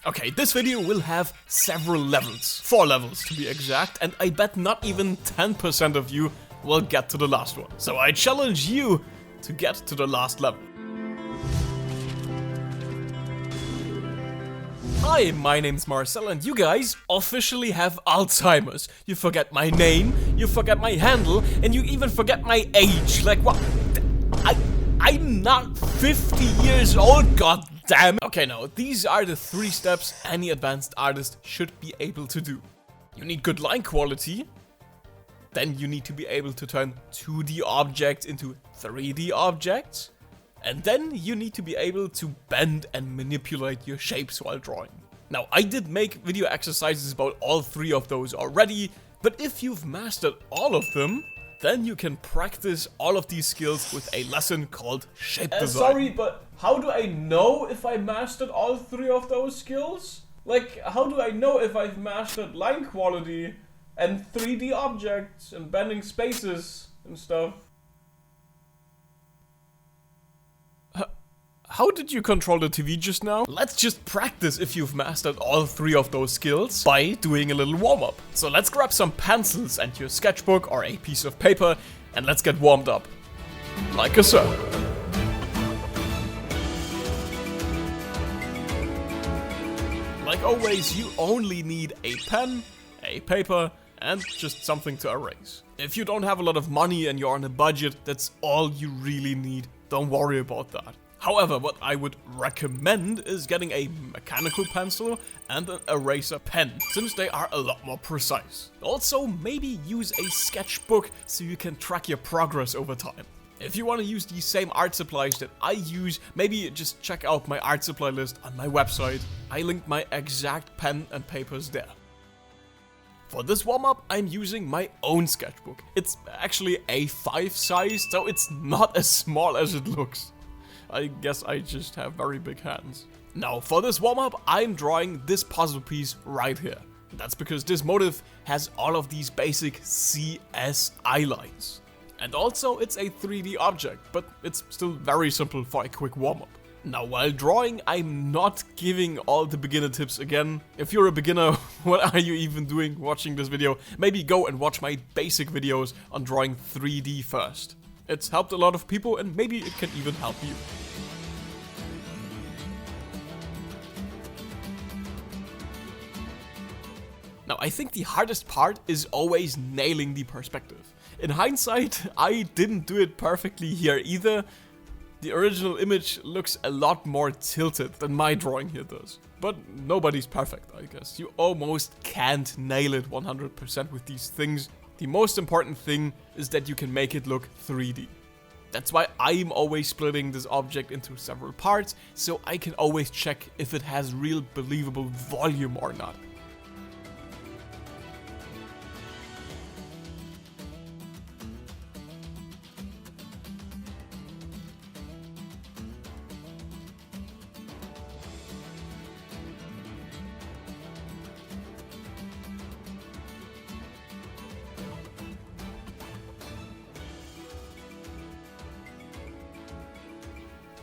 Okay, this video will have several levels, 4 levels to be exact, and I bet not even 10% of you will get to the last one. So I challenge you to get to the last level. Hi, my name's Marcel and you guys officially have Alzheimer's. You forget my name, you forget my handle, and you even forget my age. Like what? I'm not 50 years old, goddamn. Okay, now these are the 3 steps any advanced artist should be able to do. You need good line quality. Then you need to be able to turn 2D objects into 3D objects. And then you need to be able to bend and manipulate your shapes while drawing. Now, I did make video exercises about all 3 of those already, but if you've mastered all of them, then you can practice all of these skills with a lesson called shape design. Sorry, but how do I know if I mastered all 3 of those skills? Like, how do I know if I've mastered line quality and 3D objects and bending spaces and stuff? How did you control the TV just now? Let's just practice if you've mastered all 3 of those skills by doing a little warm-up. So let's grab some pencils and your sketchbook or a piece of paper and let's get warmed up. Like a sir. Like always, you only need a pen, a paper, and just something to erase. If you don't have a lot of money and you're on a budget, that's all you really need. Don't worry about that. However, what I would recommend is getting a mechanical pencil and an eraser pen, since they are a lot more precise. Also, maybe use a sketchbook so you can track your progress over time. If you want to use the same art supplies that I use, maybe just check out my art supply list on my website. I linked my exact pen and papers there. For this warm-up, I'm using my own sketchbook. It's actually A5 size, so it's not as small as it looks. I guess I just have very big hands. Now, for this warm-up, I'm drawing this puzzle piece right here. That's because this motif has all of these basic CSI lines. And also, it's a 3D object, but it's still very simple for a quick warm-up. Now, while drawing, I'm not giving all the beginner tips again. If you're a beginner, what are you even doing watching this video? Maybe go and watch my basic videos on drawing 3D first. It's helped a lot of people and maybe it can even help you. Now, I think the hardest part is always nailing the perspective. In hindsight, I didn't do it perfectly here either. The original image looks a lot more tilted than my drawing here does. But nobody's perfect, I guess. You almost can't nail it 100% with these things. The most important thing is that you can make it look 3D. That's why I'm always splitting this object into several parts, so I can always check if it has real believable volume or not.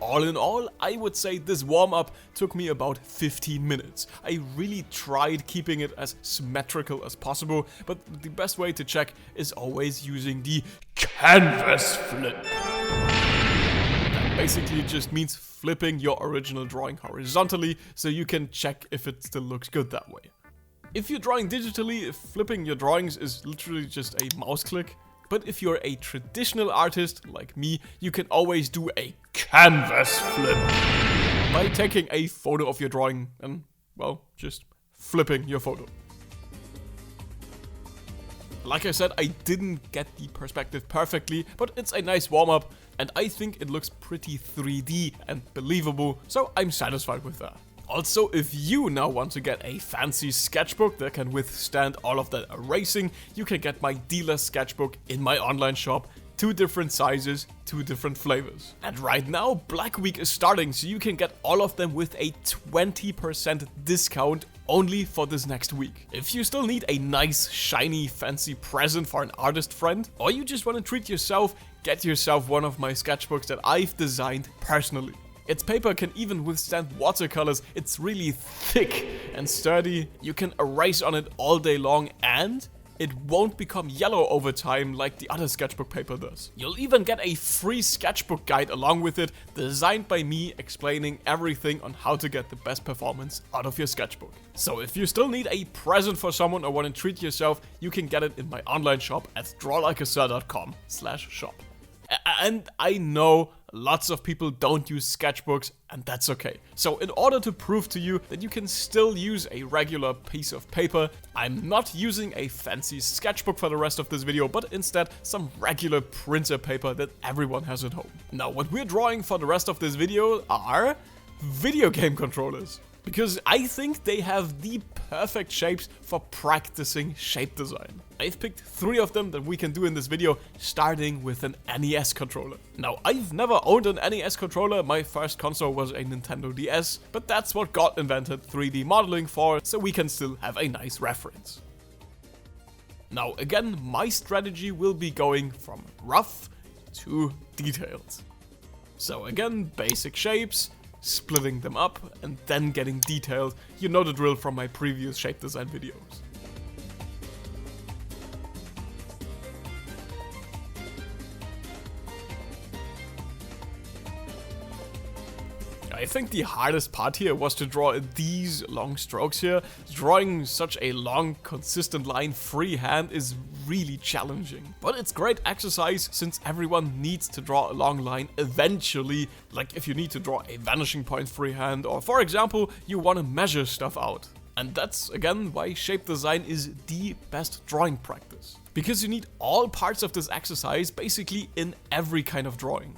All in all, I would say this warm-up took me about 15 minutes. I really tried keeping it as symmetrical as possible, but the best way to check is always using the canvas flip. That basically just means flipping your original drawing horizontally, so you can check if it still looks good that way. If you're drawing digitally, flipping your drawings is literally just a mouse click. But if you're a traditional artist like me, you can always do a canvas flip by taking a photo of your drawing and, well, just flipping your photo. Like I said, I didn't get the perspective perfectly, but it's a nice warm-up and I think it looks pretty 3D and believable, so I'm satisfied with that. Also, if you now want to get a fancy sketchbook that can withstand all of that erasing, you can get my dealer sketchbook in my online shop. 2 different sizes, 2 different flavors. And right now, Black Week is starting, so you can get all of them with a 20% discount only for this next week. If you still need a nice, shiny, fancy present for an artist friend, or you just want to treat yourself, get yourself one of my sketchbooks that I've designed personally. Its paper can even withstand watercolors. It's really thick and sturdy. You can erase on it all day long and it won't become yellow over time like the other sketchbook paper does. You'll even get a free sketchbook guide along with it, designed by me, explaining everything on how to get the best performance out of your sketchbook. So if you still need a present for someone or want to treat yourself, you can get it in my online shop at DrawlikeaSir.com/shop. And I know lots of people don't use sketchbooks, and that's okay. So in order to prove to you that you can still use a regular piece of paper, I'm not using a fancy sketchbook for the rest of this video, but instead some regular printer paper that everyone has at home. Now, what we're drawing for the rest of this video are video game controllers, because I think they have the perfect shapes for practicing shape design. I've picked 3 of them that we can do in this video, starting with an NES controller. Now, I've never owned an NES controller. My first console was a Nintendo DS, but that's what God invented 3D modeling for, so we can still have a nice reference. Now, again, my strategy will be going from rough to detailed. So again, basic shapes, splitting them up, and then getting detailed. You know the drill from my previous shape design videos. I think the hardest part here was to draw these long strokes here. Drawing such a long, consistent line freehand is really challenging. But it's great exercise since everyone needs to draw a long line eventually. Like if you need to draw a vanishing point freehand, or for example, you want to measure stuff out. And that's again why shape design is the best drawing practice. Because you need all parts of this exercise basically in every kind of drawing.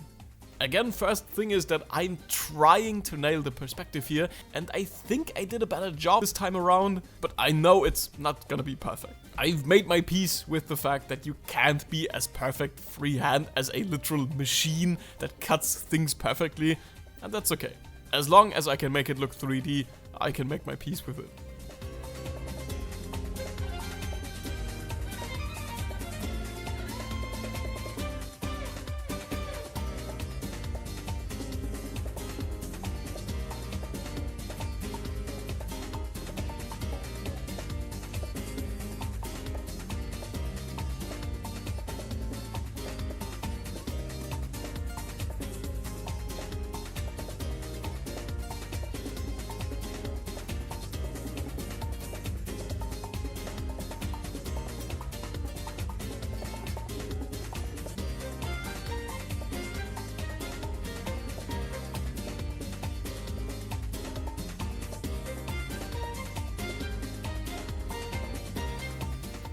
Again, first thing is that I'm trying to nail the perspective here, and I think I did a better job this time around, but I know it's not gonna be perfect. I've made my peace with the fact that you can't be as perfect freehand as a literal machine that cuts things perfectly, and that's okay. As long as I can make it look 3D, I can make my peace with it.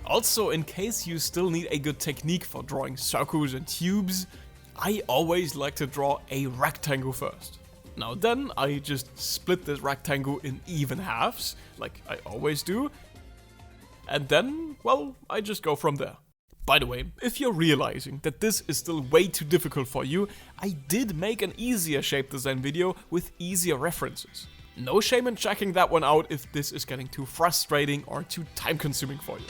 Also, in case you still need a good technique for drawing circles and tubes, I always like to draw a rectangle first. Now then, I just split this rectangle in even halves, like I always do, and then, well, I just go from there. By the way, if you're realizing that this is still way too difficult for you, I did make an easier shape design video with easier references. No shame in checking that one out if this is getting too frustrating or too time consuming for you.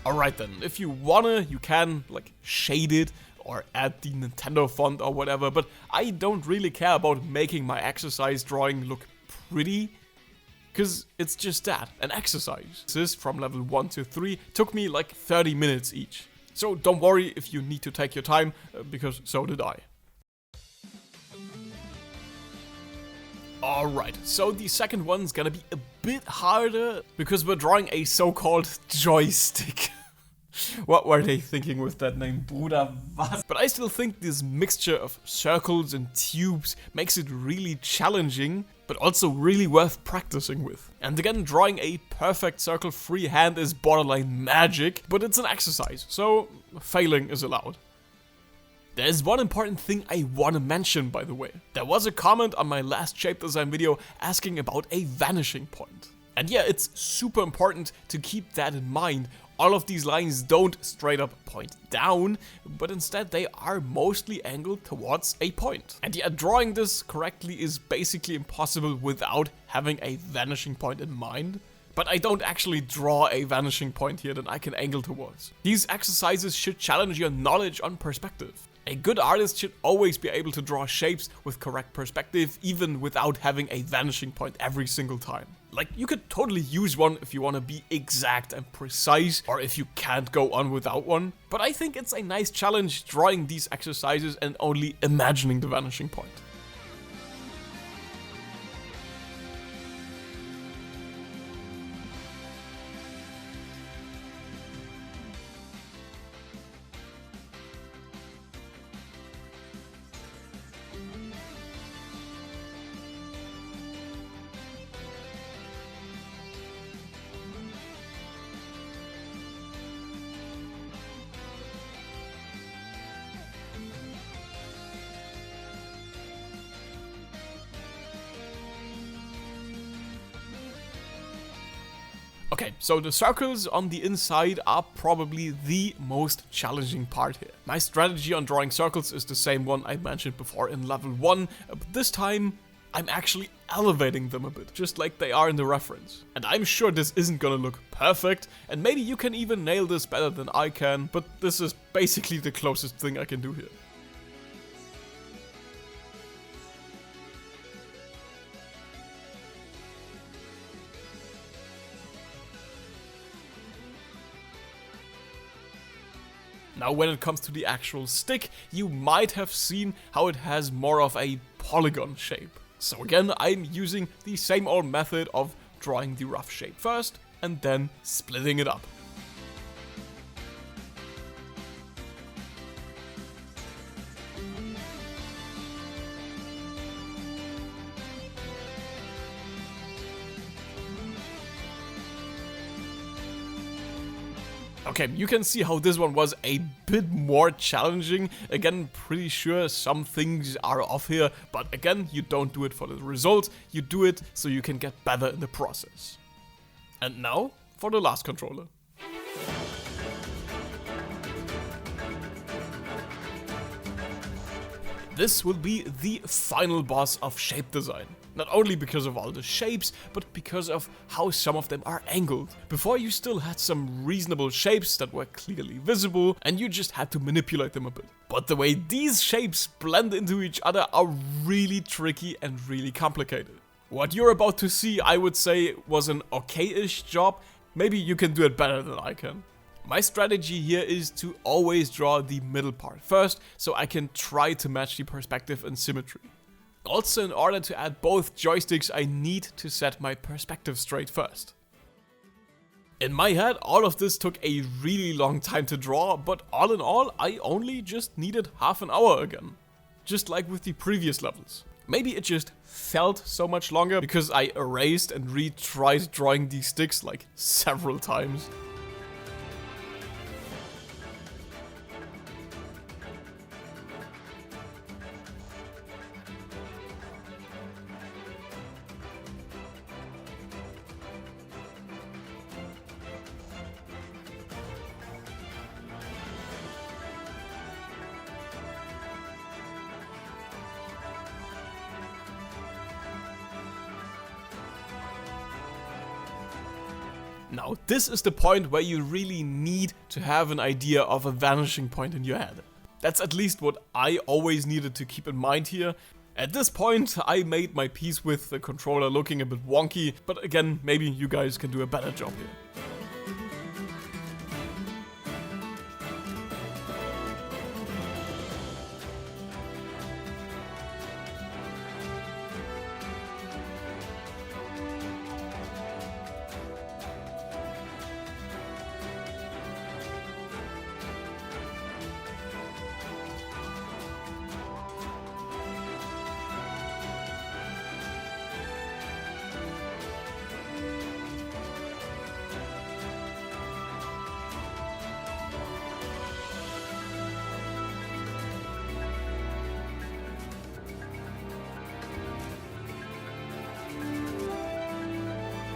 Alright then, if you wanna, you can like shade it or add the Nintendo font or whatever, but I don't really care about making my exercise drawing look pretty, cause it's just that, an exercise. This from level 1 to 3 took me like 30 minutes each. So don't worry if you need to take your time, because so did I. Alright, so the second one's gonna be a bit harder because we're drawing a so-called joystick. What were they thinking with that name, Bruder, was? But I still think this mixture of circles and tubes makes it really challenging, but also really worth practicing with. And again, drawing a perfect circle freehand is borderline magic, but it's an exercise, so failing is allowed. There's one important thing I want to mention, by the way. There was a comment on my last shape design video asking about a vanishing point. And yeah, it's super important to keep that in mind. All of these lines don't straight up point down, but instead they are mostly angled towards a point. And yeah, drawing this correctly is basically impossible without having a vanishing point in mind. But I don't actually draw a vanishing point here that I can angle towards. These exercises should challenge your knowledge on perspective. A good artist should always be able to draw shapes with correct perspective, even without having a vanishing point every single time. Like, you could totally use one if you want to be exact and precise, or if you can't go on without one. But I think it's a nice challenge drawing these exercises and only imagining the vanishing point. Okay, so the circles on the inside are probably the most challenging part here. My strategy on drawing circles is the same one I mentioned before in level 1, but this time I'm actually elevating them a bit, just like they are in the reference. And I'm sure this isn't gonna look perfect, and maybe you can even nail this better than I can, but this is basically the closest thing I can do here. Now, when it comes to the actual stick, you might have seen how it has more of a polygon shape. So again, I'm using the same old method of drawing the rough shape first and then splitting it up. Okay, you can see how this one was a bit more challenging. Again, pretty sure some things are off here, but again, you don't do it for the result, you do it so you can get better in the process. And now, for the last controller. This will be the final boss of shape design. Not only because of all the shapes, but because of how some of them are angled. Before, you still had some reasonable shapes that were clearly visible, and you just had to manipulate them a bit. But the way these shapes blend into each other are really tricky and really complicated. What you're about to see, I would say, was an okay-ish job. Maybe you can do it better than I can. My strategy here is to always draw the middle part first, so I can try to match the perspective and symmetry. Also, in order to add both joysticks, I need to set my perspective straight first. In my head, all of this took a really long time to draw, but all in all, I only just needed half an hour again. Just like with the previous levels. Maybe it just felt so much longer because I erased and retried drawing these sticks like several times. Now, this is the point where you really need to have an idea of a vanishing point in your head. That's at least what I always needed to keep in mind here. At this point, I made my piece with the controller looking a bit wonky, but again, maybe you guys can do a better job here.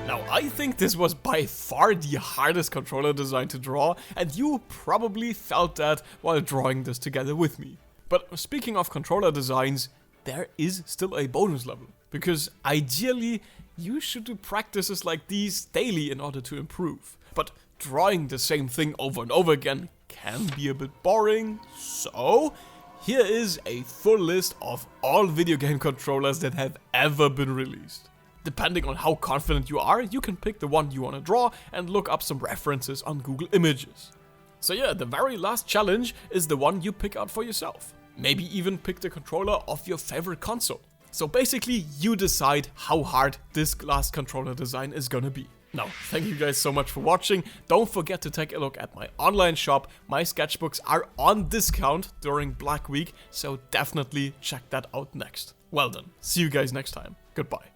Now, I think this was by far the hardest controller design to draw, and you probably felt that while drawing this together with me. But speaking of controller designs, there is still a bonus level, because ideally you should do practices like these daily in order to improve. But drawing the same thing over and over again can be a bit boring, so here is a full list of all video game controllers that have ever been released. Depending on how confident you are, you can pick the one you want to draw and look up some references on Google Images. So yeah, the very last challenge is the one you pick out for yourself. Maybe even pick the controller of your favorite console. So basically, you decide how hard this last controller design is gonna be. Now, thank you guys so much for watching. Don't forget to take a look at my online shop. My sketchbooks are on discount during Black Week, so definitely check that out next. Well done. See you guys next time. Goodbye.